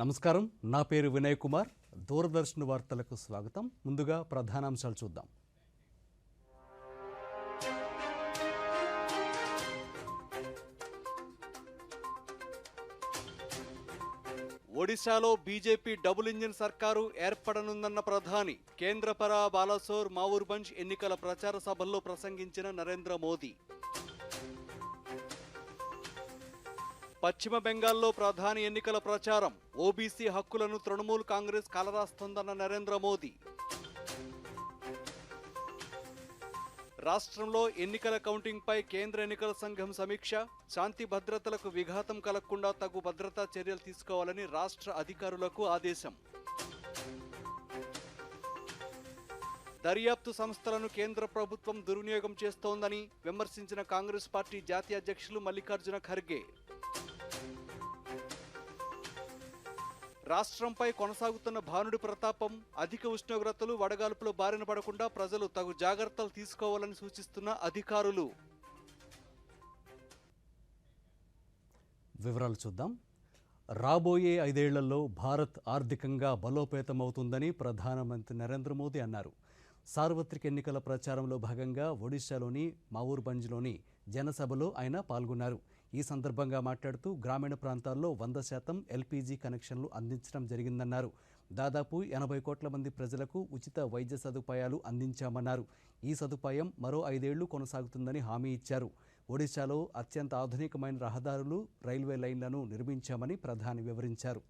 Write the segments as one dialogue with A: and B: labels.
A: నమస్కారం, నా పేరు వినయ్ కుమార్. దూరదర్శన్ వార్తలకు స్వాగతం. ముందుగా ప్రధానాంశాలు చూద్దాం. ఒడిశాలో బీజేపీ డబుల్ ఇంజిన్ సర్కారు ఏర్పడనుందన్న ప్రధాని. కేంద్రపర బాలసోర్ మావూర్భంజ్ ఎన్నికల ప్రచార సభల్లో ప్రసంగించిన నరేంద్ర మోదీ. పశ్చిమ బెంగాల్లో ప్రధాని ఎన్నికల ప్రచారం. ఓబీసీ హక్కులను తృణమూల్ కాంగ్రెస్ కాలరాస్తోందన్న నరేంద్ర మోదీ. రాష్ట్రంలో ఎన్నికల కౌంటింగ్పై కేంద్ర ఎన్నికల సంఘం సమీక్ష. శాంతి భద్రతలకు విఘాతం కలగకుండా తగు భద్రతా చర్యలు తీసుకోవాలని రాష్ట్ర అధికారులకు ఆదేశం. దర్యాప్తు సంస్థలను కేంద్ర ప్రభుత్వం దుర్వినియోగం చేస్తోందని విమర్శించిన కాంగ్రెస్ పార్టీ జాతీయ అధ్యక్షులు మల్లికార్జున ఖర్గే. రాష్ట్రంపై కొనసాగుతున్న భానుడి ప్రతాపం. అధిక ఉష్ణోగ్రతలు, వడగాల్పుల బారిన పడకుండా ప్రజలు తగు జాగ్రత్తలు తీసుకోవాలని సూచిస్తున్న అధికారులు. వివరాలు చూద్దాం. రాబోయే 5 ఏళ్లలో భారత్ ఆర్థికంగా బలోపేతమవుతుందని ప్రధానమంత్రి నరేంద్ర మోదీ అన్నారు. సార్వత్రిక ఎన్నికల ప్రచారంలో భాగంగా ఒడిశాలోని మావూర్భంజ్లోని జనసభలో ఆయన పాల్గొన్నారు. ఈ సందర్భంగా మాట్లాడుతూ గ్రామీణ ప్రాంతాల్లో 100% ఎల్పీజీ కనెక్షన్లు అందించడం జరిగిందన్నారు. దాదాపు 80 కోట్ల మంది ప్రజలకు ఉచిత వైద్య సదుపాయాలు అందించామన్నారు. ఈ సదుపాయం మరో 5 ఏళ్లు కొనసాగుతుందని హామీ ఇచ్చారు. ఒడిశాలో అత్యంత ఆధునికమైన రహదారులు, రైల్వే లైన్లను నిర్మించామని ప్రధాని వివరించారు.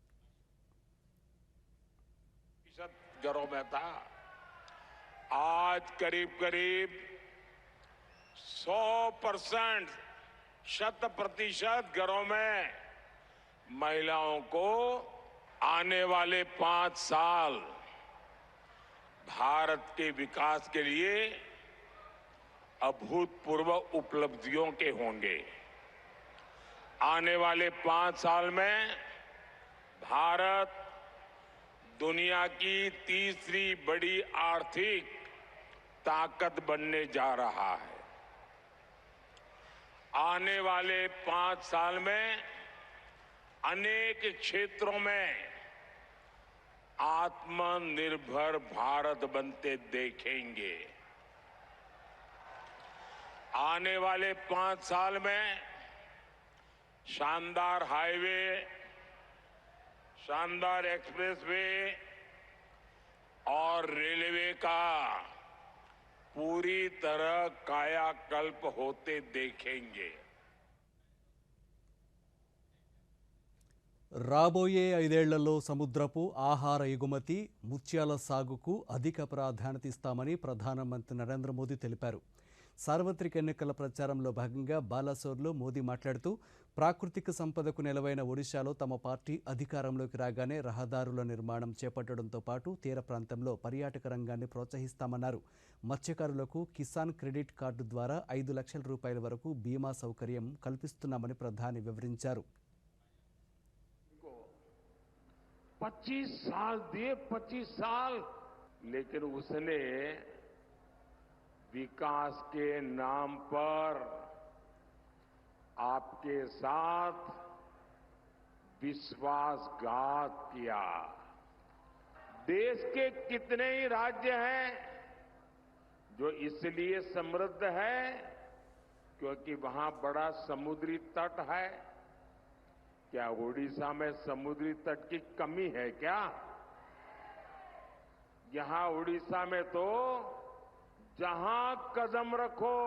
B: आज करीब 100% 100% घरों में महिलाओं को आने वाले 5 साल भारत के विकास के लिए अभूतपूर्व उपलब्धियों के होंगे. आने वाले 5 साल में भारत दुनिया की तीसरी बड़ी आर्थिक ताकत बनने जा रहा है. आने वाले 5 साल में अनेक क्षेत्रों में आत्मनिर्भर भारत बनते देखेंगे. आने वाले 5 साल में शानदार हाईवे, शानदार एक्सप्रेसवे और रेलवे का पूरी तरह कायाकल्प होते देखेंगे.
A: రాబోయే 5 ఏళ్లలో సముద్రపు ఆహార ఎగుమతి, ముత్యాల సాగుకు అధిక ప్రాధాన్యత ఇస్తామని ప్రధానమంత్రి నరేంద్ర మోదీ తెలిపారు. సార్వత్రిక ఎన్నికల ప్రచారంలో భాగంగా బాలాసోర్లో మోదీ మాట్లాడుతూ ప్రాకృతిక సంపదకు నెలవైన ఒడిశాలో తమ పార్టీ అధికారంలోకి రాగానే రహదారుల నిర్మాణం చేపట్టడంతో పాటు తీర ప్రాంతంలో పర్యాటక రంగాన్ని ప్రోత్సహిస్తామన్నారు. మత్స్యకారులకు కిసాన్ క్రెడిట్ కార్డు ద్వారా 5 లక్షల రూపాయల వరకు బీమా సౌకర్యం కల్పిస్తున్నామని ప్రధాని వివరించారు.
B: 25 साल लेकिन उसने विकास के नाम पर आपके साथ विश्वासघात किया. देश के कितने ही राज्य हैं जो इसलिए समृद्ध है क्योंकि वहां बड़ा समुद्री तट है. क्या ओडिशा में समुद्री तट की कमी है क्या? यहां ओडिशा में तो जहां कदम रखो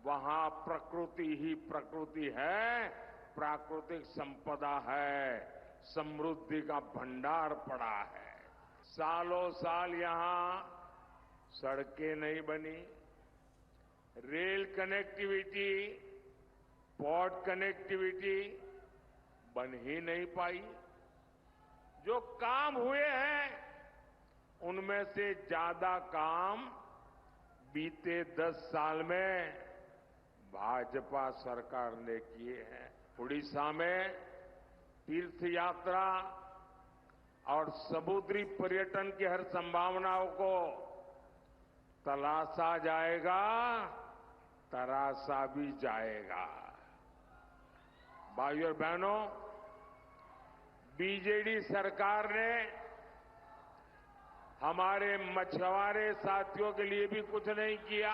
B: वहां प्रकृति ही प्रकृति है, प्राकृतिक संपदा है, समृद्धि का भंडार पड़ा है. सालों साल यहां सड़कें नहीं बनी, रेल कनेक्टिविटी, पोर्ट कनेक्टिविटी बन ही नहीं पाई. जो काम हुए हैं उनमें से ज्यादा काम बीते 10 साल में भाजपा सरकार ने किए हैं. उड़ीसा में तीर्थ यात्रा और समुद्री पर्यटन की हर संभावनाओं को तलाशा जाएगा, तराशा भी जाएगा. भाइयों और बहनों, बीजेडी सरकार ने हमारे मछुआरे साथियों के लिए भी कुछ नहीं किया।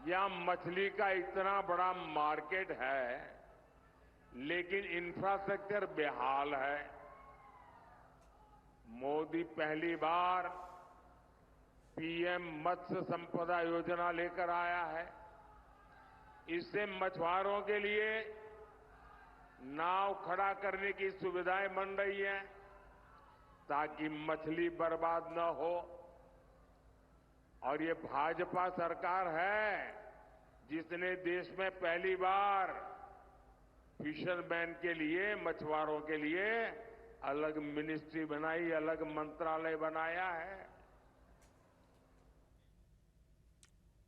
B: यहां मछली का इतना बड़ा मार्केट है, लेकिन इंफ्रास्ट्रक्चर बेहाल है। मोदी पहली बार पीएम मत्स्य संपदा योजना लेकर आया है। इससे मछुआरों के लिए नाव खड़ा करने की सुविधाएं बन रही हैं, ताकि मछली बर्बाद न हो। और ये भाजपा सरकार है जिसने देश में पहली बार फिशरमैन के लिए, मछुआरों के लिए अलग मिनिस्ट्री बनाई, अलग मंत्रालय बनाया है।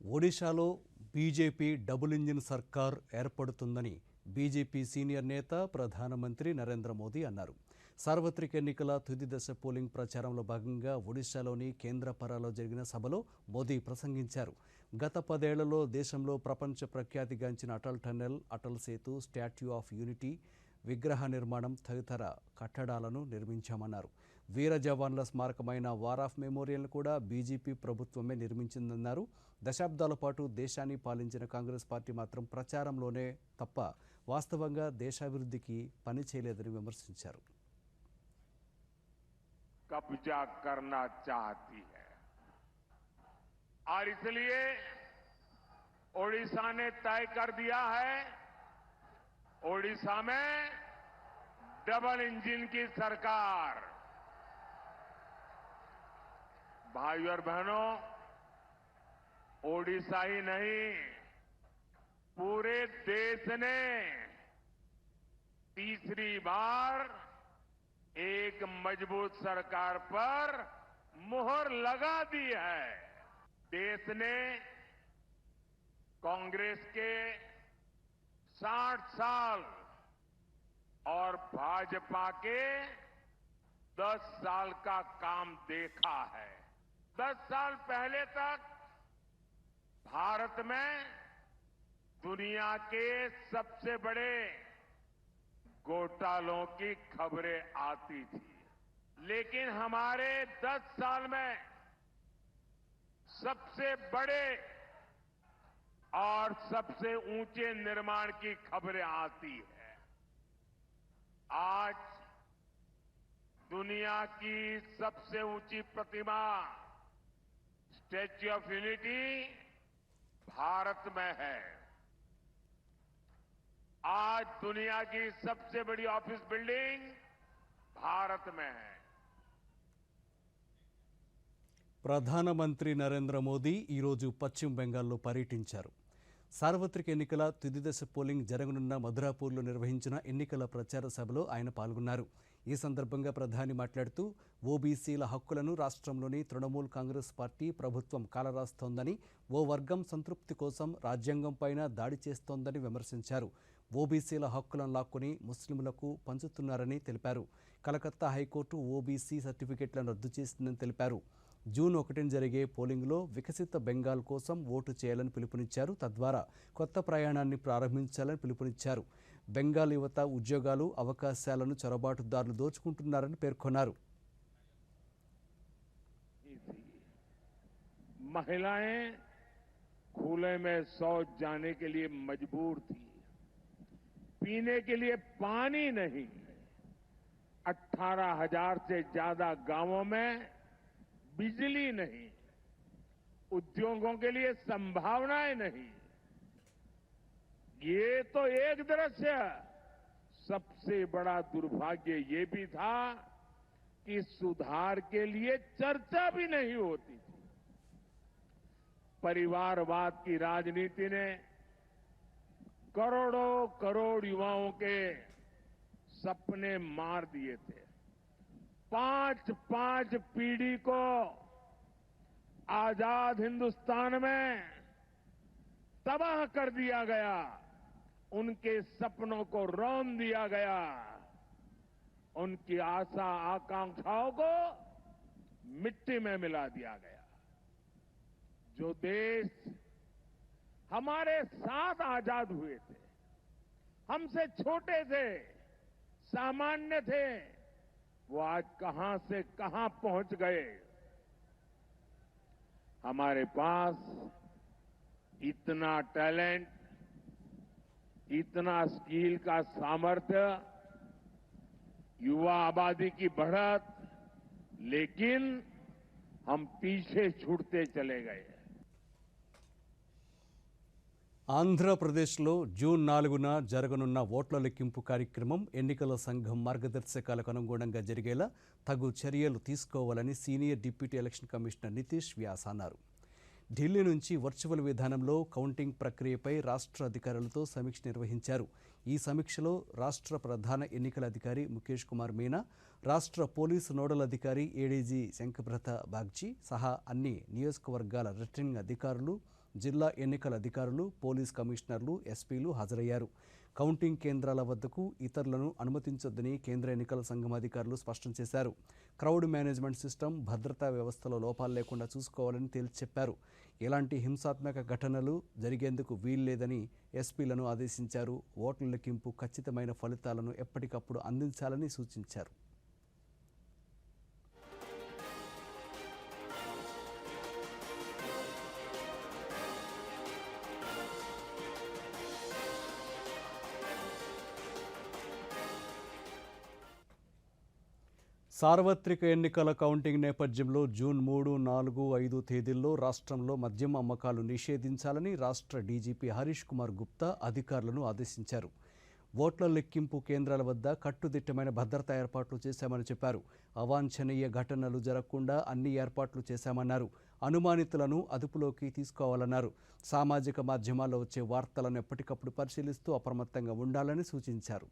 A: ఒడిశాలో బీజేపీ డబుల్ ఇంజిన్ సర్కార్ ఏర్పడుతుందని బీజేపీ సీనియర్ నేత ప్రధానమంత్రి నరేంద్ర మోదీ అన్నారు. సార్వత్రిక ఎన్నికల తుది దశ పోలింగ్ ప్రచారంలో భాగంగా ఒడిశాలోని కేంద్రపరాలో జరిగిన సభలో మోదీ ప్రసంగించారు. గత 10 ఏళ్లలో దేశంలో ప్రపంచ ప్రఖ్యాతిగాంచిన Atal tunnel, Atal Setu, Statue of Unity విగ్రహ నిర్మాణం తదితర కట్టడాలను నిర్మించామన్నారు. వీర జవాన్ల స్మారకమైన వార్ ఆఫ్ మెమోరియల్ను కూడా బీజేపీ ప్రభుత్వమే నిర్మించిందన్నారు. దశాబ్దాల పాటు దేశాన్ని పాలించిన కాంగ్రెస్ పార్టీ మాత్రం ప్రచారంలోనే తప్ప వాస్తవంగా దేశాభివృద్ధికి పని చేయలేదని విమర్శించారు.
B: कब्जा करना चाहती है और इसलिए ओडिशा ने तय कर दिया है, ओडिशा में डबल इंजन की सरकार। भाइयों और बहनों, ओडिशा ही नहीं, पूरे देश ने तीसरी बार एक मजबूत सरकार पर मुहर लगा दी है। देश ने कांग्रेस के 60 साल और भाजपा के 10 साल का काम देखा है। 10 साल पहले तक भारत में दुनिया के सबसे बड़े घोटालों की खबरें आती थी, लेकिन हमारे 10 साल में सबसे बड़े और सबसे ऊंचे निर्माण की खबरें आती है। आज दुनिया की सबसे ऊंची प्रतिमा स्टैच्यू ऑफ यूनिटी भारत में है। आज दुनिया की सबसे बड़ी ऑफिस बिल्डिंग भारत में है।
A: ప్రధానమంత్రి నరేంద్ర మోదీ ఈరోజు పశ్చిమ బెంగాల్లో పర్యటించారు. సార్వత్రిక ఎన్నికల తుది దశ పోలింగ్ జరగనున్న మధురాపూర్లో నిర్వహించిన ఎన్నికల ప్రచార సభలో ఆయన పాల్గొన్నారు. ఈ సందర్భంగా ప్రధాని మాట్లాడుతూ ఓబీసీల హక్కులను రాష్ట్రంలోని తృణమూల్ కాంగ్రెస్ పార్టీ ప్రభుత్వం కాలరాస్తోందని, ఓ వర్గం సంతృప్తి కోసం రాజ్యాంగంపైన దాడి చేస్తోందని విమర్శించారు. ఓబీసీల హక్కులను లాక్కొని ముస్లింలకు పంచుతున్నారని తెలిపారు. కలకత్తా హైకోర్టు ఓబీసీ సర్టిఫికెట్లను రద్దు చేసిందని తెలిపారు. జూన్ 1న జరిగే పోలింగ్లో వికసిత బెంగాల్ కోసం ఓటు చేయాలని పిలుపునిచ్చారు. తద్వారా కొత్త ప్రయాణాన్ని ప్రారంభించాలని పిలుపునిచ్చారు. బెంగాల్ యువత ఉద్యోగాలు, అవకాశాలను చొరబాటుదారులు దోచుకుంటున్నారని పేర్కొన్నారు.
B: महिलाएं खुले में शौच जाने के लिए मजबूर थी, पीने के लिए पानी नहीं। 18,000 से ज्यादा गांवों में बिजली नहीं, उद्योगों के लिए संभावनाएं नहीं। ये तो एक दृश्य। सबसे बड़ा दुर्भाग्य ये भी था कि सुधार के लिए चर्चा भी नहीं होती थी। परिवारवाद की राजनीति ने करोड़ों करोड़ युवाओं के सपने मार दिए थे। 5 पीढ़ी को आजाद हिंदुस्तान में तबाह कर दिया गया, उनके सपनों को रौंद दिया गया, उनकी आशा आकांक्षाओं को मिट्टी में मिला दिया गया। जो देश हमारे साथ आजाद हुए थे, हमसे छोटे थे, सामान्य थे वो आज कहां से कहां पहुंच गए। हमारे पास इतना टैलेंट, इतना स्किल का सामर्थ्य, युवा आबादी की बढ़त, लेकिन हम पीछे छूटते चले गए।
A: ఆంధ్రప్రదేశ్లో జూన్ 4న జరగనున్న ఓట్ల లెక్కింపు కార్యక్రమం ఎన్నికల సంఘం మార్గదర్శకాలకు అనుగుణంగా జరిగేలా తగు చర్యలు తీసుకోవాలని senior deputy election commissioner Nitish Vyas అన్నారు. ఢిల్లీ నుంచి వర్చువల్ విధానంలో కౌంటింగ్ ప్రక్రియపై రాష్ట్ర అధికారులతో సమీక్ష నిర్వహించారు. ఈ సమీక్షలో రాష్ట్ర ప్రధాన ఎన్నికల అధికారి ముఖేష్ కుమార్ మీనా, రాష్ట్ర పోలీసు నోడల్ అధికారి ఏడీజీ శంకబ్రత బాగ్చి సహా అన్ని నియోజకవర్గాల రిటర్నింగ్ అధికారులు, జిల్లా ఎన్నికల అధికారులు, పోలీస్ కమిషనర్లు, ఎస్పీలు హాజరయ్యారు. కౌంటింగ్ కేంద్రాల వద్దకు ఇతరులను అనుమతించొద్దని కేంద్ర ఎన్నికల సంఘం అధికారులు స్పష్టం చేశారు. క్రౌడ్ మేనేజ్మెంట్ సిస్టమ్, భద్రతా వ్యవస్థలో లోపాలు లేకుండా చూసుకోవాలని తేల్చి చెప్పారు. ఎలాంటి హింసాత్మక ఘటనలు జరిగేందుకు వీల్లేదని ఎస్పీలను ఆదేశించారు. ఓట్ల లెక్కింపు ఖచ్చితమైన ఫలితాలను ఎప్పటికప్పుడు అందించాలని సూచించారు. సార్వత్రిక ఎన్నికల కౌంటింగ్ నేపథ్యంలో జూన్ 3, 4, 5 తేదీల్లో రాష్ట్రంలో మద్యం అమ్మకాలు నిషేధించాలని రాష్ట్ర డీజీపీ హరీష్ కుమార్ గుప్తా అధికారులను ఆదేశించారు. ఓట్ల లెక్కింపు కేంద్రాల వద్ద కట్టుదిట్టమైన భద్రతా ఏర్పాట్లు చేశామని చెప్పారు. అవాంఛనీయ ఘటనలు జరగకుండా అన్ని ఏర్పాట్లు చేశామన్నారు. అనుమానితులను అదుపులోకి తీసుకోవాలన్నారు. సామాజిక మాధ్యమాల్లో వచ్చే వార్తలను ఎప్పటికప్పుడు పరిశీలిస్తూ అప్రమత్తంగా ఉండాలని సూచించారు.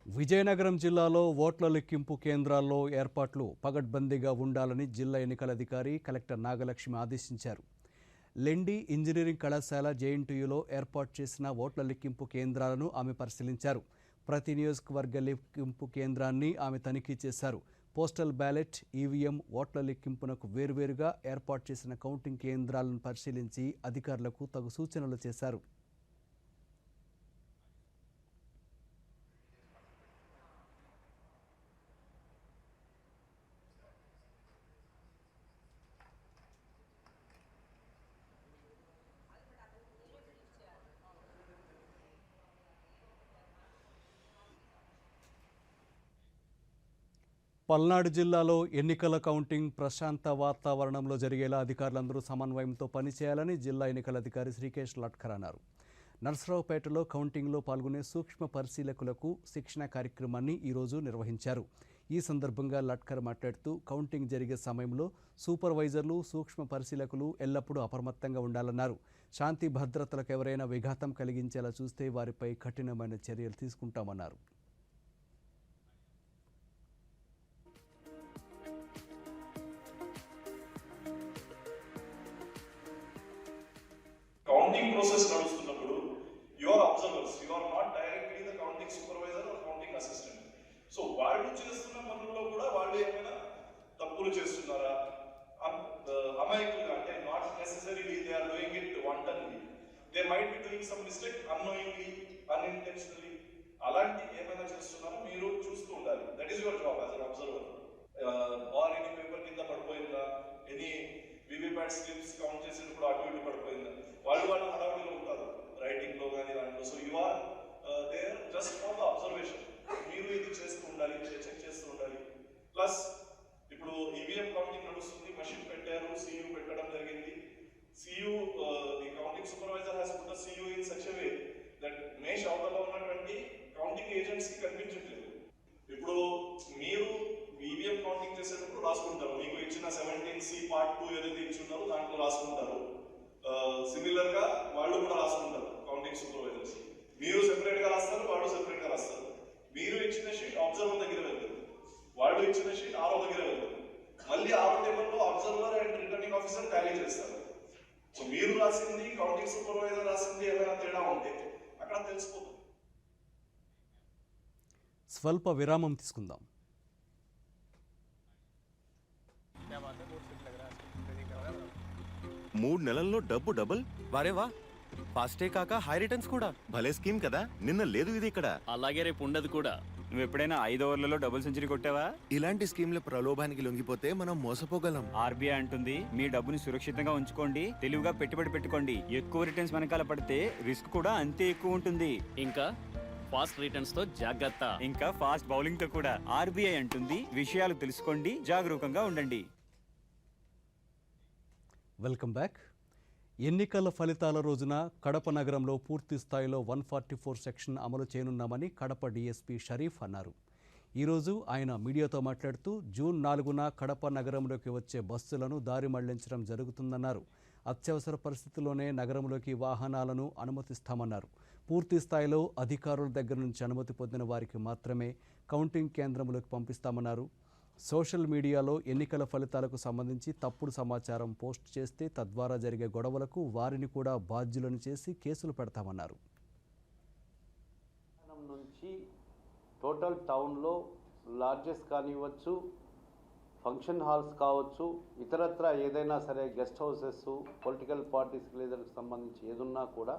A: విజయనగరం జిల్లాలో ఓట్ల లెక్కింపు కేంద్రాల్లో ఏర్పాట్లు పగడ్బందీగా ఉండాలని జిల్లా ఎన్నికల అధికారి కలెక్టర్ నాగలక్ష్మి ఆదేశించారు. లెండి ఇంజనీరింగ్ కళాశాల జేఎన్టీయూలో ఏర్పాటు చేసిన ఓట్ల లెక్కింపు కేంద్రాలను ఆమె పరిశీలించారు. ప్రతి నియోజకవర్గ లెక్కింపు కేంద్రాన్ని ఆమె తనిఖీ చేశారు. పోస్టల్ బ్యాలెట్, ఈవీఎం, ఓట్ల లెక్కింపునకు వేర్వేరుగా ఏర్పాటు చేసిన కౌంటింగ్ కేంద్రాలను పరిశీలించి అధికారులకు తగు సూచనలు చేశారు. పల్నాడు జిల్లాలో ఎన్నికల కౌంటింగ్ ప్రశాంత వాతావరణంలో జరిగేలా అధికారులందరూ సమన్వయంతో పనిచేయాలని జిల్లా ఎన్నికల అధికారి శ్రీకేష్ లట్కర్ అన్నారు. నర్సరావుపేటలో కౌంటింగ్లో పాల్గొనే సూక్ష్మ పరిశీలకులకు శిక్షణ కార్యక్రమాన్ని ఈరోజు నిర్వహించారు. ఈ సందర్భంగా లట్కర్ మాట్లాడుతూ కౌంటింగ్ జరిగే సమయంలో సూపర్వైజర్లు, సూక్ష్మ పరిశీలకులు ఎల్లప్పుడూ అప్రమత్తంగా ఉండాలన్నారు. శాంతి భద్రతలకు ఎవరైనా విఘాతం కలిగించేలా చూస్తే వారిపై కఠినమైన చర్యలు తీసుకుంటామన్నారు.
C: కౌంటింగ్ ప్రాసెస్ నడుస్తున్నప్పుడు your observers, you are not directly the counting supervisor or counting assistant. So వాళ్ళు చేస్తున్న పనుల్లో కూడా వాళ్ళు ఏమైనా తప్పులు చేస్తున్నారా, అమాయకులుగా, అంటే not necessarily they are doing it wantonly, they might be doing some mistake annoyingly, unintentionally, అలాంటి ఏమైనా చేస్తున్నారో మీరు చూస్తూ ఉండాలి. That is your job as an observer. Or any paper కింద పడిపోయిందా, ఎనీ వివిప్యాట్ స్లిప్స్ కౌంట్ చేసేటప్పుడు అటు ఇటు పడిపోయిందా, వాళ్ళు హడావుడిలో ఉంటారు రైటింగ్ లో కానీ దాంట్లో. So you are there just for the observation. మీరు ఇది చేస్తూ ఉండాలి, చెక్ చేస్తూ ఉండాలి. ప్లస్ ఇప్పుడు ఈవీఎం కౌంటింగ్ నడుస్తుంది, మెషిన్ పెట్టారు, సియు పెట్టడం జరిగింది. CU the counting supervisor has put the CU in such a way that mesh అవతల ఉన్నటువంటి కౌంటింగ్ ఏజెంట్స్ కి కనిపించట్లేదు. ఇప్పుడు మీరు ఈవీఎం కౌంటింగ్ చేసేటప్పుడు రాసుకుంటారు, మీకు ఇచ్చిన 17C పార్ట్ 2 ఏదైతే ఇచ్చున్నారో దాంట్లో రాసుకుంటారు. సిమిలర్ గా వాళ్ళు కూడా రాసుకుంటారు కౌంటింగ్ సూపర్వైజర్స్. మీరు సెపరేట్ గా రాస్తారు, వాళ్ళు సెపరేట్ గా రాస్తారు. మీరు ఇచ్చిన షీట్ అబ్జర్వర్ దగ్గర వెళ్తారు, వాళ్ళు ఇచ్చిన షీట్ ఆరో దగ్గర వెళ్తారు. మళ్ళీ ఆరో టేబుల్లో observer and returning officer Tally చేస్తారు. సో మీరు రాసింది, కౌంటింగ్ సూపర్వైజర్ రాసింది ఏమైనా తేడా ఉంటే అక్కడ తెలిసిపోతుంది.
A: స్వల్ప విరామం తీసుకుందాం.
D: మూడు నెలల్లో డబ్బు డబుల్.
E: వారే వా, ఫాస్టే కాక హై రిటర్న్స్ కూడా.
D: భలే స్కీమ్ కదా, నిన్న లేదు ఇది ఇక్కడ.
F: అలాగే రేపు ఉండదు కూడా. నువ్వు ఎప్పుడైనా 5 ఓవర్లలో డబుల్ సెంచరీ కొట్టావా?
E: ఇలాంటి స్కీమ్ల ప్రలోభానికి లొంగిపోతే మనం మోసపోగలం.
F: ఆర్బీఐ అంటుంది మీ డబ్బుని సురక్షితంగా ఉంచుకోండి, తెలివిగా పెట్టుబడి పెట్టుకోండి. ఎక్కువ రిటర్న్స్ వెనకాల పడితే రిస్క్ కూడా అంతే ఎక్కువ ఉంటుంది.
G: ఇంకా ఫాస్ట్ రిటర్న్స్ తో జాగ్రత్త.
F: ఇంకా ఫాస్ట్ బౌలింగ్ తో కూడా. ఆర్బీఐ అంటుంది విషయాలు తెలుసుకోండి, జాగరూకంగా ఉండండి.
A: Welcome back. ఎన్నికల ఫలితాల రోజున కడప నగరంలో పూర్తి స్థాయిలో 144 సెక్షన్ అమలు చేయనున్నామని కడప డీఎస్పీ షరీఫ్ అన్నారు. ఈరోజు ఆయన మీడియాతో మాట్లాడుతూ జూన్ 4న కడప నగరంలోకి వచ్చే బస్సులను దారి మళ్లించడం జరుగుతుందన్నారు. అత్యవసర పరిస్థితుల్లోనే నగరంలోకి వాహనాలను అనుమతిస్తామన్నారు. పూర్తి స్థాయిలో అధికారుల దగ్గర నుంచి అనుమతి పొందిన వారికి మాత్రమే కౌంటింగ్ కేంద్రంలోకి పంపిస్తామన్నారు. సోషల్ మీడియాలో ఎన్నికల ఫలితాలకు సంబంధించి తప్పుడు సమాచారం పోస్ట్ చేస్తే తద్వారా జరిగే గొడవలకు వారిని కూడా బాధ్యులను చేసి కేసులు పెడతామన్నారు.
H: నుంచి టోటల్ టౌన్లో లాడ్జెస్ కానివ్వచ్చు, ఫంక్షన్ హాల్స్ కావచ్చు, ఇతరత్ర ఏదైనా సరే గెస్ట్ హౌసెస్, పొలిటికల్ పార్టీస్ లీడర్కి సంబంధించి ఏదున్నా కూడా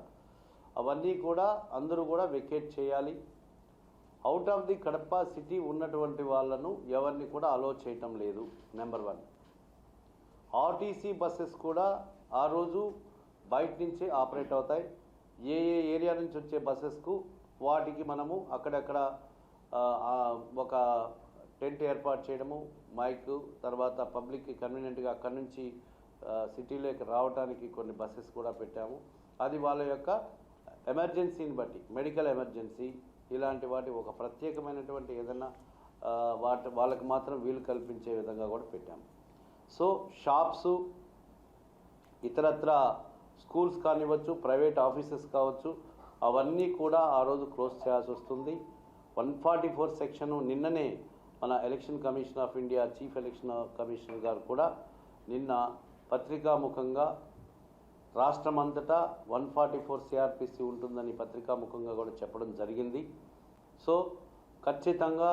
H: అవన్నీ కూడా అందరూ కూడా వెకేట్ చేయాలి. Out of the Kadapa city ఉన్నటువంటి వాళ్ళను ఎవరిని కూడా అలో చేయటం లేదు. నెంబర్ 1. ఆర్టీసీ బస్సెస్ కూడా ఆ రోజు బయట నుంచే ఆపరేట్ అవుతాయి. ఏ ఏరియా నుంచి వచ్చే బస్సెస్కు వాటికి మనము అక్కడక్కడ ఒక టెంట్ ఏర్పాటు చేయడము, మైక్, తర్వాత పబ్లిక్కి కన్వీనియంట్గా అక్కడి నుంచి సిటీలోకి రావడానికి కొన్ని బస్సెస్ కూడా పెట్టాము. అది వాళ్ళ యొక్క ఎమర్జెన్సీని బట్టి, మెడికల్ ఎమర్జెన్సీ ఇలాంటి వాటి ఒక ప్రత్యేకమైనటువంటి ఏదైనా వాళ్ళకి మాత్రం వీలు కల్పించే విధంగా కూడా పెట్టాము. సో షాప్సు, ఇతరత్ర స్కూల్స్ కానివ్వచ్చు, ప్రైవేట్ ఆఫీసెస్ కావచ్చు, అవన్నీ కూడా ఆ రోజు క్లోజ్ చేయాల్సి వస్తుంది. 144 సెక్షన్ నిన్ననే మన election commission of India chief election commissioner గారు కూడా నిన్న పత్రికాముఖంగా రాష్ట్రమంతటా 144 సిఆర్పిసి ఉంటుందని పత్రికాముఖంగా కూడా చెప్పడం జరిగింది. సో ఖచ్చితంగా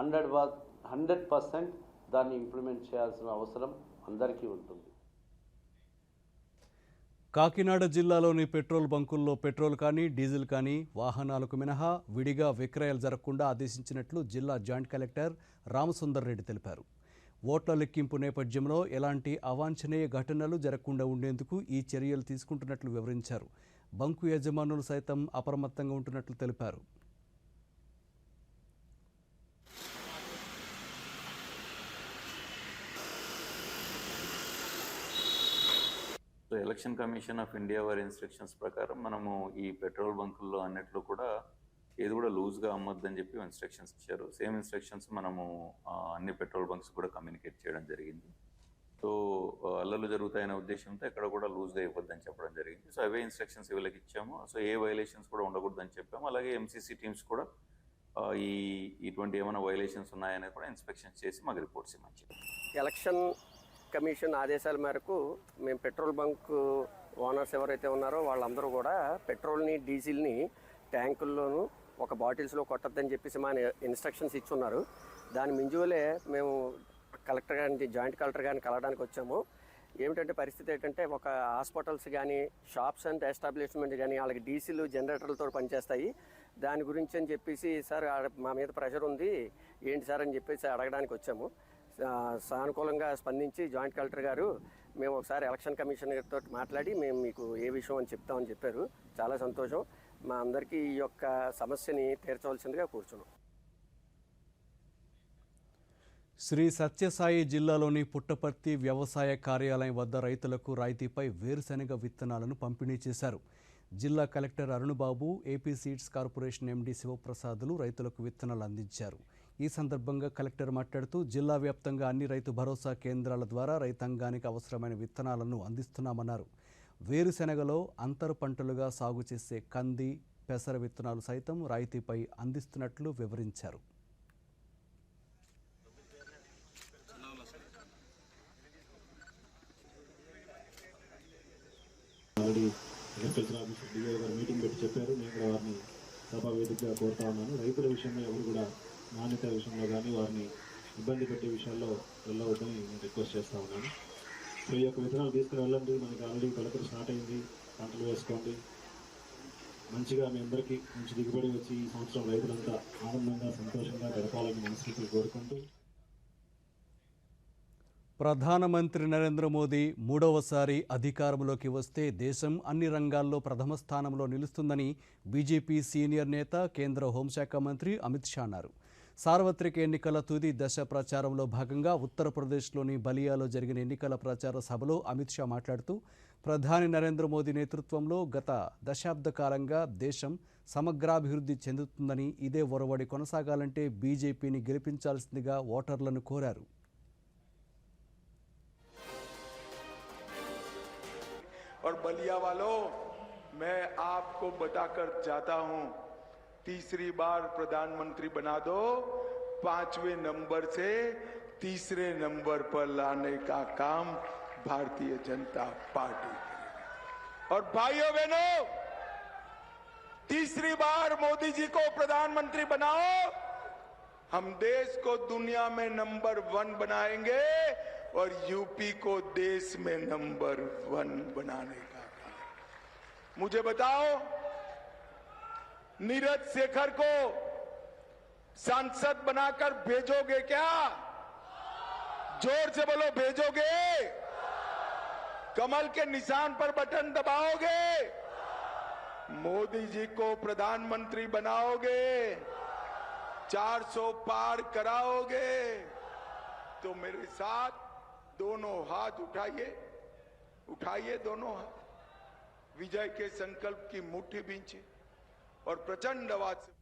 H: 100% దాన్ని ఇంప్లిమెంట్ చేయాల్సిన అవసరం అందరికీ ఉంటుంది.
A: కాకినాడ జిల్లాలోని పెట్రోల్ బంకుల్లో పెట్రోల్ కానీ డీజిల్ కానీ వాహనాలకు మినహా విడిగా విక్రయాలు జరగకుండా ఆదేశించినట్లు జిల్లా జాయింట్ కలెక్టర్ రామసుందర్ రెడ్డి తెలిపారు. ఓట్ల లెక్కింపు నేపథ్యంలో ఎలాంటి అవాంఛనీయ ఘటనలు జరగకుండా ఉండేందుకు ఈ చర్యలు తీసుకుంటున్నట్లు వివరించారు. బంకు యజమానులు సైతం అప్రమత్తంగా ఉంటున్నట్లు తెలిపారు.
I: ఎలక్షన్ కమిషన్ ఆఫ్ ఇండియా వారి ఇన్స్ట్రక్షన్స్ ప్రకారం మనము ఈ పెట్రోల్ బంకుల్లో అన్నిట్లో కూడా ఏది కూడా లూజ్గా అమ్మొద్దని చెప్పి ఇన్స్ట్రక్షన్స్ ఇచ్చారు. సేమ్ ఇన్స్ట్రక్షన్స్ మనము అన్ని పెట్రోల్ బంక్స్ కూడా కమ్యూనికేట్ చేయడం జరిగింది. సో అల్లర్లు జరుగుతాయనే ఉద్దేశంతో ఎక్కడ కూడా లూజ్గా ఇవ్వద్దని చెప్పడం జరిగింది. సో అవే ఇన్స్ట్రక్షన్స్ వీళ్ళకి ఇచ్చాము. సో ఏ వైలేషన్స్ కూడా ఉండకూడదని చెప్పాము. అలాగే ఎంసీసీ టీమ్స్ కూడా ఇటువంటి ఏమైనా వైలేషన్స్ ఉన్నాయనేది కూడా ఇన్స్పెక్షన్స్ చేసి మాకు రిపోర్ట్స్ ఇవ్వచ్చు.
J: ఎలక్షన్ కమిషన్ ఆదేశాల మేరకు మేము పెట్రోల్ బంక్ ఓనర్స్ ఎవరైతే ఉన్నారో వాళ్ళందరూ కూడా పెట్రోల్ని, డీజిల్ని ట్యాంకుల్లోనూ ఒక బాటిల్స్లో కొట్టద్దని చెప్పేసి మా ఇన్స్ట్రక్షన్స్ ఇచ్చున్నారు. దాని మింజువలే మేము కలెక్టర్ గారిని, జాయింట్ కలెక్టర్ గారిని కలవడానికి వచ్చాము. ఏమిటంటే పరిస్థితి ఏంటంటే ఒక హాస్పిటల్స్ కానీ, షాప్స్ అండ్ ఎస్టాబ్లిష్మెంట్ కానీ వాళ్ళకి డీసీలు జనరేటర్లతో పనిచేస్తాయి. దాని గురించి అని చెప్పేసి సార్ మా మీద ప్రెషర్ ఉంది ఏంటి సార్ అని చెప్పేసి అడగడానికి వచ్చాము. సానుకూలంగా స్పందించి జాయింట్ కలెక్టర్ గారు మేము ఒకసారి ఎలక్షన్ కమిషన్ గారితో మాట్లాడి మేము మీకు ఏ విషయం అని చెప్తామని చెప్పారు. చాలా సంతోషం. మా అందరికీ ఈ యొక్క సమస్యని తీర్చవలసిందిగా కూర్చున్నాం.
A: శ్రీ సత్యసాయి జిల్లాలోని పుట్టపర్తి వ్యవసాయ కార్యాలయం వద్ద రైతులకు రాయితీపై వేరుశెనగ విత్తనాలను పంపిణీ చేశారు. జిల్లా collector Arunbabu, AP seeds corporation MD శివప్రసాద్లు రైతులకు విత్తనాలు అందించారు. ఈ సందర్భంగా కలెక్టర్ మాట్లాడుతూ జిల్లా వ్యాప్తంగా అన్ని రైతు భరోసా కేంద్రాల ద్వారా రైతాంగానికి అవసరమైన విత్తనాలను అందిస్తున్నామన్నారు. వేరుశెనగలో అంతర పంటలుగా సాగు చేసే కంది, పెసర విత్తనాలు సైతం రాయితీపై అందిస్తున్నట్లు వివరించారు.
C: అగ్రికల్చర్ ఆఫీసర్ డిఓ గారు మీటింగ్ పెట్టి చెప్పారు. నేను కూడా వారిని సభా వేదికగా కోరుతా ఉన్నాను. రైతుల విషయంలో ఎవరు కూడా నాణ్యత విషయంలో కానీ వారిని ఇబ్బంది పెట్టే విషయాల్లో వెళ్ళవద్దని నేను రిక్వెస్ట్ చేస్తూ ఉన్నాను. సో ఈ యొక్క విత్తనాలు తీసుకుని వెళ్ళండి. మనకి ఆల్రెడీ తొలకరి స్టార్ట్ అయింది. పంటలు వేసుకోండి. మంచిగా మీ అందరికీ మంచి దిగుబడి వచ్చి ఈ సంవత్సరం రైతులంతా ఆనందంగా సంతోషంగా గడపాలని మనస్ఫూర్తిగా కోరుకుంటూ
A: ప్రధానమంత్రి నరేంద్ర మోదీ మూడవసారి అధికారంలోకి వస్తే దేశం అన్ని రంగాల్లో ప్రథమ స్థానంలో నిలుస్తుందని బీజేపీ సీనియర్ నేత కేంద్ర హోంశాఖ మంత్రి అమిత్ షా అన్నారు. సార్వత్రిక ఎన్నికల తుది దశ ప్రచారంలో భాగంగా ఉత్తరప్రదేశ్లోని బలియాలో జరిగిన ఎన్నికల ప్రచార సభలో అమిత్ షా మాట్లాడుతూ ప్రధాని నరేంద్ర మోదీ నేతృత్వంలో గత దశాబ్ద కాలంగా దేశం సమగ్రాభివృద్ధి చెందుతుందని, ఇదే ఒరవడి కొనసాగాలంటే బీజేపీని గెలిపించాల్సిందిగా ఓటర్లను కోరారు.
K: और बलिया वालों, मैं आपको बताकर जाता हूं, तीसरी बार प्रधानमंत्री बना दो, 5वें नंबर से तीसरे नंबर पर लाने का काम भारतीय जनता पार्टी करेगी। और भाइयों बहनों, तीसरी बार मोदी जी को प्रधानमंत्री बनाओ, हम देश को दुनिया में नंबर 1 बनाएंगे और यूपी को देश में नंबर 1 बनाने का काम। मुझे बताओ, नीरज शेखर को सांसद बनाकर भेजोगे क्या? जोर से बोलो, भेजोगे? कमल के निशान पर बटन दबाओगे? मोदी जी को प्रधानमंत्री बनाओगे? 400 पार कराओगे? तो मेरे साथ दोनों हाथ उठाइए दोनों हाथ, विजय के संकल्प की मुट्ठी बींचे और प्रचंड आवाज से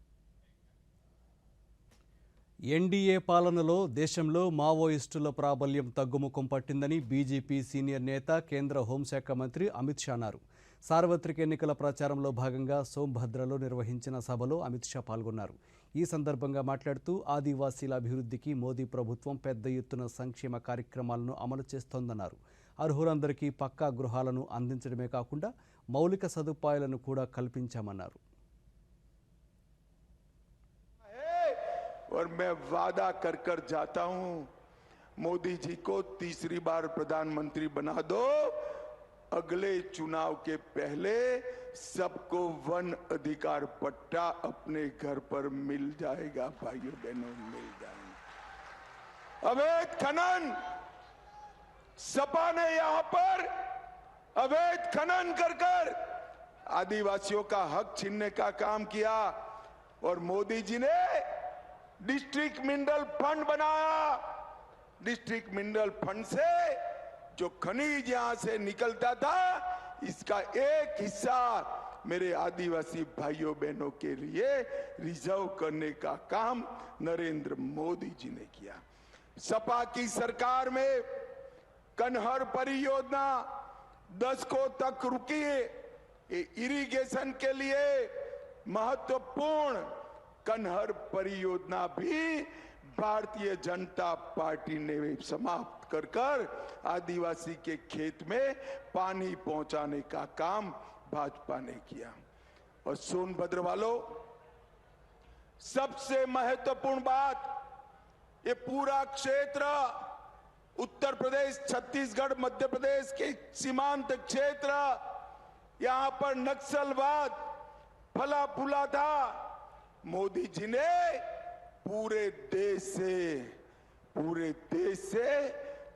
A: ఎన్డీఏ పాలనలో దేశంలో మావోయిస్టుల ప్రాబల్యం తగ్గుముఖం పట్టిందని బీజేపీ సీనియర్ నేత కేంద్ర హోంశాఖ మంత్రి అమిత్ షా అన్నారు. సార్వత్రిక ఎన్నికల ప్రచారంలో భాగంగా సోంభద్రలో నిర్వహించిన సభలో అమిత్ షా పాల్గొన్నారు. ఈ సందర్భంగా మాట్లాడుతూ ఆదివాసీల అభివృద్ధికి మోదీ ప్రభుత్వం పెద్ద ఎత్తున సంక్షేమ కార్యక్రమాలను అమలు చేస్తోందన్నారు. అర్హులందరికీ పక్కా గృహాలను అందించడమే కాకుండా మౌలిక సదుపాయాలను కూడా కల్పించామన్నారు.
K: और मैं वादा कर कर जाता हूं, मोदी जी को तीसरी बार प्रधानमंत्री बना दो, अगले चुनाव के पहले सबको वन अधिकार पट्टा अपने घर पर मिल जाएगा। भाइयों बहनों, मिल जाएगा। अवैध खनन, सपा ने यहां पर अवैध खनन कर कर आदिवासियों का हक छीनने का काम किया और मोदी जी ने डिस्ट्रिक्ट मिनरल फंड बनाया। डिस्ट्रिक्ट मिनरल फंड से जो खनिज यहां से निकलता था, इसका एक हिस्सा मेरे आदिवासी भाइयों बहनों के लिए रिजर्व करने का काम नरेंद्र मोदी जी ने किया। सपा की सरकार में कन्हर परियोजना 10 को तक रुकी है। ये इरिगेशन के लिए महत्वपूर्ण कन्हर परियोजना भी भारतीय जनता पार्टी ने समाप्त कर कर आदिवासी के खेत में पानी पहुंचाने का काम भाजपा ने किया। और सोनभद्र वालों, सबसे महत्वपूर्ण बात, ये पूरा क्षेत्र उत्तर प्रदेश, छत्तीसगढ़, मध्य प्रदेश के सीमांत क्षेत्र, यहां पर नक्सलवाद फला फूला था। मोदी जी ने पूरे देश से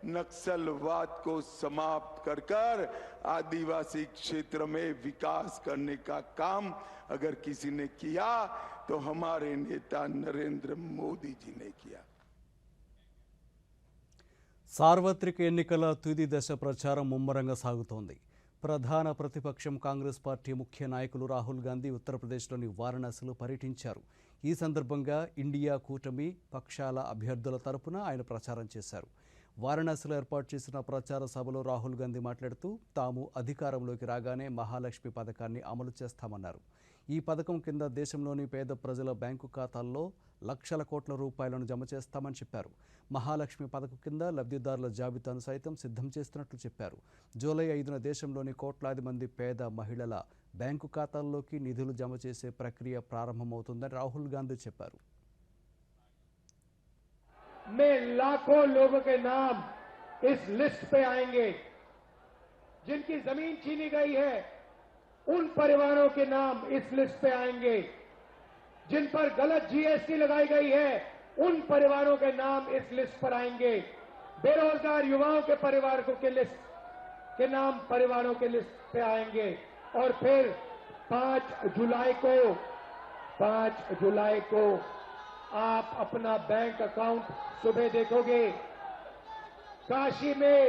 K: नक्सलवाद को समाप्त कर कर आदिवासी क्षेत्र में विकास करने का काम अगर किसी ने किया तो हमारे नेता नरेंद्र मोदी जी ने किया।
A: సార్వత్రిక ఎన్నికల తుది దశ ప్రచారం ముమ్మరంగా సాగుతోంది. ప్రధాన ప్రతిపక్షం కాంగ్రెస్ పార్టీ ముఖ్య నాయకులు రాహుల్ గాంధీ ఉత్తరప్రదేశ్లోని వారణాసిలో పర్యటించారు. ఈ సందర్భంగా ఇండియా కూటమి పక్షాల అభ్యర్థుల తరపున ఆయన ప్రచారం చేశారు. వారణాసిలో ఏర్పాటు చేసిన ప్రచార సభలో రాహుల్ గాంధీ మాట్లాడుతూ తాము అధికారంలోకి రాగానే మహాలక్ష్మి పథకాన్ని అమలు చేస్తామన్నారు. ఈ పథకం కింద దేశంలోని పేద ప్రజల బ్యాంకు ఖాతాల్లో లక్షల కోట్ల రూపాయలను జమ చేస్తామని చెప్పారు. మహాలక్ష్మి పథకం కింద లబ్ధిదారుల జాబితాను సైతం సిద్ధం చేస్తున్నట్లు చెప్పారు. జూలై 5న దేశంలోని కోట్లాది మంది పేద మహిళల బ్యాంకు ఖాతాల్లోకి నిధులు జమ చేసే ప్రక్రియ ప్రారంభమవుతుందని రాహుల్ గాంధీ చెప్పారు.
L: में लाखों लोगों के नाम इस लिस्ट पे आएंगे। जिनकी जमीन छीनी गई है उन परिवारों के नाम इस लिस्ट पे आएंगे। जिन पर गलत जीएसटी लगाई गई है उन परिवारों के नाम इस लिस्ट पर आएंगे। बेरोजगार युवाओं के परिवारों के लिस्ट के नाम परिवारों के लिस्ट पे आएंगे। और फिर 5 जुलाई को आप अपना बैंक अकाउंट सुबह देखोगे। काशी में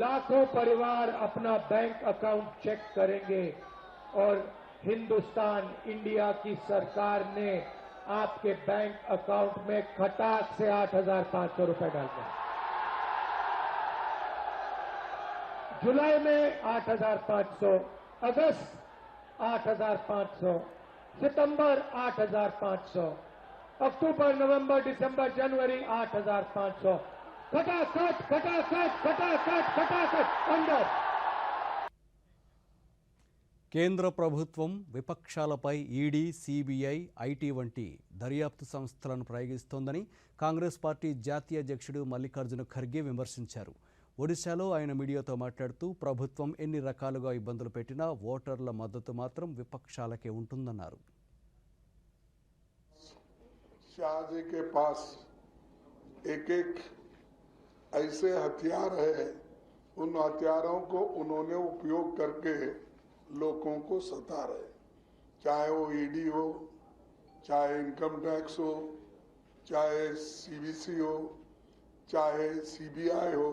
L: लाखों परिवार अपना बैंक अकाउंट चेक करेंगे और हिंदुस्तान इंडिया की सरकार ने आपके बैंक अकाउंट में खटाक से 8,500 रुपए डाल दिए। जुलाई में 8,500, अगस्त 8,500, सितंबर 8,500, अक्टूबर, नवंबर, दिसंबर, जनवरी 8,500। खटाखट खटाखट खटाखट खटाखट अंदर।
A: కేంద్ర ప్రభుత్వం విపక్షాలపై ఈడీ, సిబిఐ, ఐటీ వంటి దర్యాప్తు సంస్థలను ప్రయోగిస్తోందని కాంగ్రెస్ పార్టీ జాతీయ అధ్యక్షుడు మల్లికార్జున ఖర్గే విమర్శించారు. ఒడిశాలో ఆయన మీడియాతో మాట్లాడుతూ ప్రభుత్వం ఎన్ని రకాలుగా ఇబ్బందులు పెట్టినా ఓటర్ల మద్దతు మాత్రం విపక్షాలకే ఉంటుందన్నారు.
K: शाह जी के पास एक एक ऐसे हथियार है, उन हथियारों को उन्होंने उपयोग करके लोगों को सता रहे, चाहे वो ईडी हो, चाहे इनकम टैक्स हो, चाहे सीबीसी हो, चाहे सीबीआई हो।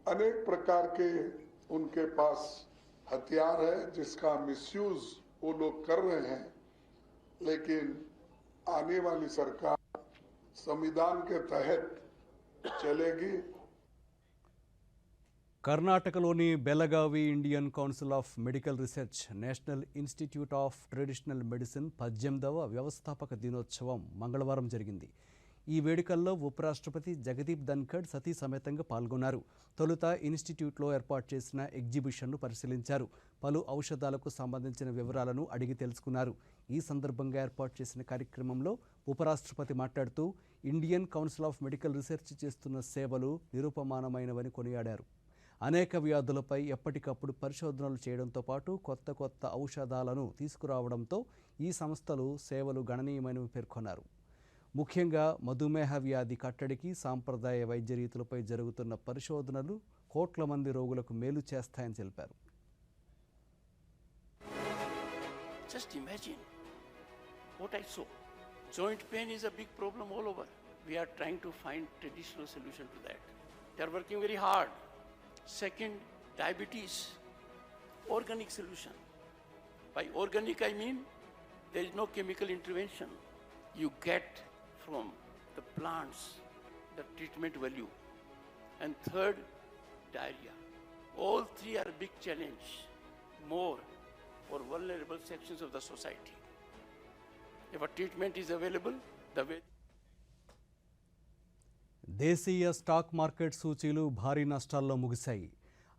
K: अनेक प्रकार के उनके पास हथियार है जिसका मिसयूज वो लोग कर रहे हैं। लेकिन आने वाली सरकार संविधान के तहत चलेगी।
A: కర్ణాటకలోని Belagavi Indian Council of Medical Research National Institute of Traditional Medicine 18వ వ్యవస్థాపక దినోత్సవం మంగళవారం జరిగింది. ఈ వేడుకల్లో ఉపరాష్ట్రపతి జగదీప్ ధన్ఖడ్ సతీ సమేతంగా పాల్గొన్నారు. తొలుత ఇన్స్టిట్యూట్లో ఏర్పాటు చేసిన ఎగ్జిబిషన్ను పరిశీలించారు. పలు ఔషధాలకు సంబంధించిన వివరాలను అడిగి తెలుసుకున్నారు. ఈ సందర్భంగా ఏర్పాటు చేసిన కార్యక్రమంలో ఉపరాష్ట్రపతి మాట్లాడుతూ Indian Council of Medical research చేస్తున్న సేవలు నిరుపమానమైనవని కొనియాడారు. అనేక వ్యాధులపై ఎప్పటికప్పుడు పరిశోధనలు చేయడంతో పాటు కొత్త కొత్త ఔషధాలను తీసుకురావడంతో ఈ సంస్థలు సేవలు గణనీయమైనవి పేర్కొన్నారు. ముఖ్యంగా మధుమేహ వ్యాధి కట్టడికి సాంప్రదాయ వైద్య రీతులపై జరుగుతున్న పరిశోధనలు కోట్ల మంది రోగులకు మేలు చేస్తాయని తెలిపారు.
M: Just imagine what I saw. Joint pain is a big problem all over. We are trying to find traditional solution to that. They are working very hard. Second, diabetes, organic solution. By organic I mean there is no chemical intervention. You get from the plants the treatment value. And third, diarrhea. All three are a big challenge, more for vulnerable sections of the society. If a treatment is available, the way
A: దేశీయ stock market సూచీలు భారీ నష్టాల్లో ముగిశాయి.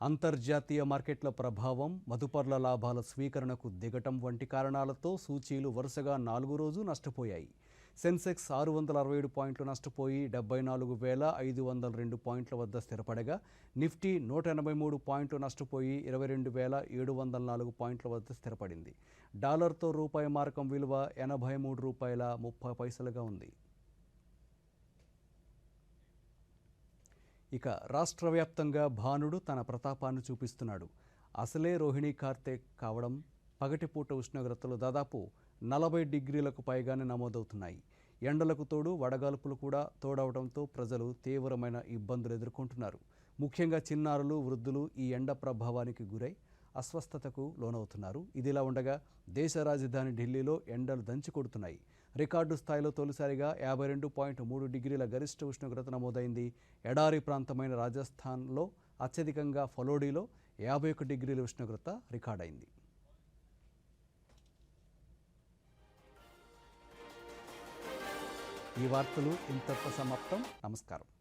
A: అంతర్జాతీయ మార్కెట్ల ప్రభావం, మదుపర్ల లాభాల స్వీకరణకు దిగటం వంటి కారణాలతో సూచీలు వరుసగా 4 రోజులు నష్టపోయాయి. సెన్సెక్స్ 667 పాయింట్లు నష్టపోయి 74,502 పాయింట్ల వద్ద స్థిరపడగా, నిఫ్టీ 183 పాయింట్లు నష్టపోయి 22,704 పాయింట్ల వద్ద స్థిరపడింది. డాలర్తో రూపాయి మారకం విలువ 83 రూపాయల 30 పైసలుగా ఉంది. ఇక రాష్ట్ర వ్యాప్తంగా భానుడు తన ప్రతాపాన్ని చూపిస్తున్నాడు. అసలే రోహిణీ కార్తెక్ కావడం పగటిపూట ఉష్ణోగ్రతలు దాదాపు 40 డిగ్రీలకు పైగానే నమోదవుతున్నాయి. ఎండలకు తోడు వడగాల్పులు కూడా తోడవడంతో ప్రజలు తీవ్రమైన ఇబ్బందులు ఎదుర్కొంటున్నారు. ముఖ్యంగా చిన్నారులు, వృద్ధులు ఈ ఎండ ప్రభావానికి గురై అస్వస్థతకు లోనవుతున్నారు. ఇదిలా ఉండగా దేశ రాజధాని ఢిల్లీలో ఎండలు దంచి కొడుతున్నాయి. రికార్డు స్థాయిలో తొలిసారిగా 52.3 డిగ్రీల గరిష్ట ఉష్ణోగ్రత నమోదైంది. ఎడారి ప్రాంతమైన రాజస్థాన్లో అత్యధికంగా ఫలోడీలో 51 డిగ్రీల ఉష్ణోగ్రత రికార్డైంది. ఈ వార్తలు ఇంతటితో సమాప్తం. నమస్కారం.